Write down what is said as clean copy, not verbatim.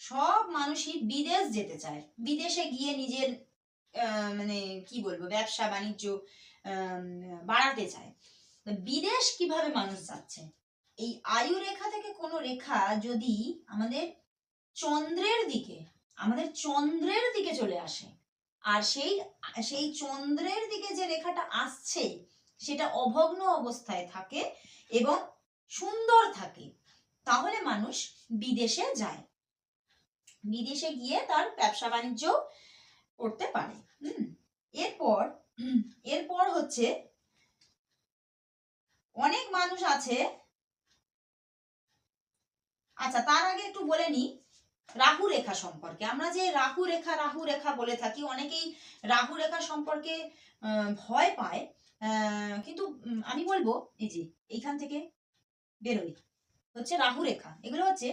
সব মানুষই বিদেশ যেতে চায়, বিদেশে গিয়ে নিজের মানে কি বলবো ব্যবসা বাণিজ্য বাড়াতে চায়। বিদেশ কিভাবে মানুষ যাচ্ছে, এই আয়ু রেখা থেকে কোনো রেখা যদি আমাদের চন্দ্রের দিকে চলে আসে, আর সেই চন্দ্রের দিকে যে রেখাটা আসছে সেটা অভগ্ন অবস্থায় থাকে এবং সুন্দর থাকে, তাহলে মানুষ বিদেশে যায়, বিদেশে গিয়ে তার ব্যবসা বাণিজ্য করতে পারে। এরপর এরপর হচ্ছে অনেক মানুষ আছে। আচ্ছা, তার আগে একটু বলে নি রাহু রেখা সম্পর্কে। আমরা যে রাহু রেখা বলে থাকি, অনেকেই রাহু রেখা সম্পর্কে ভয় পায়, কিন্তু আমি বলবো এই যে এইখান থেকে বেরোয় হচ্ছে রাহু রেখা। এগুলো হচ্ছে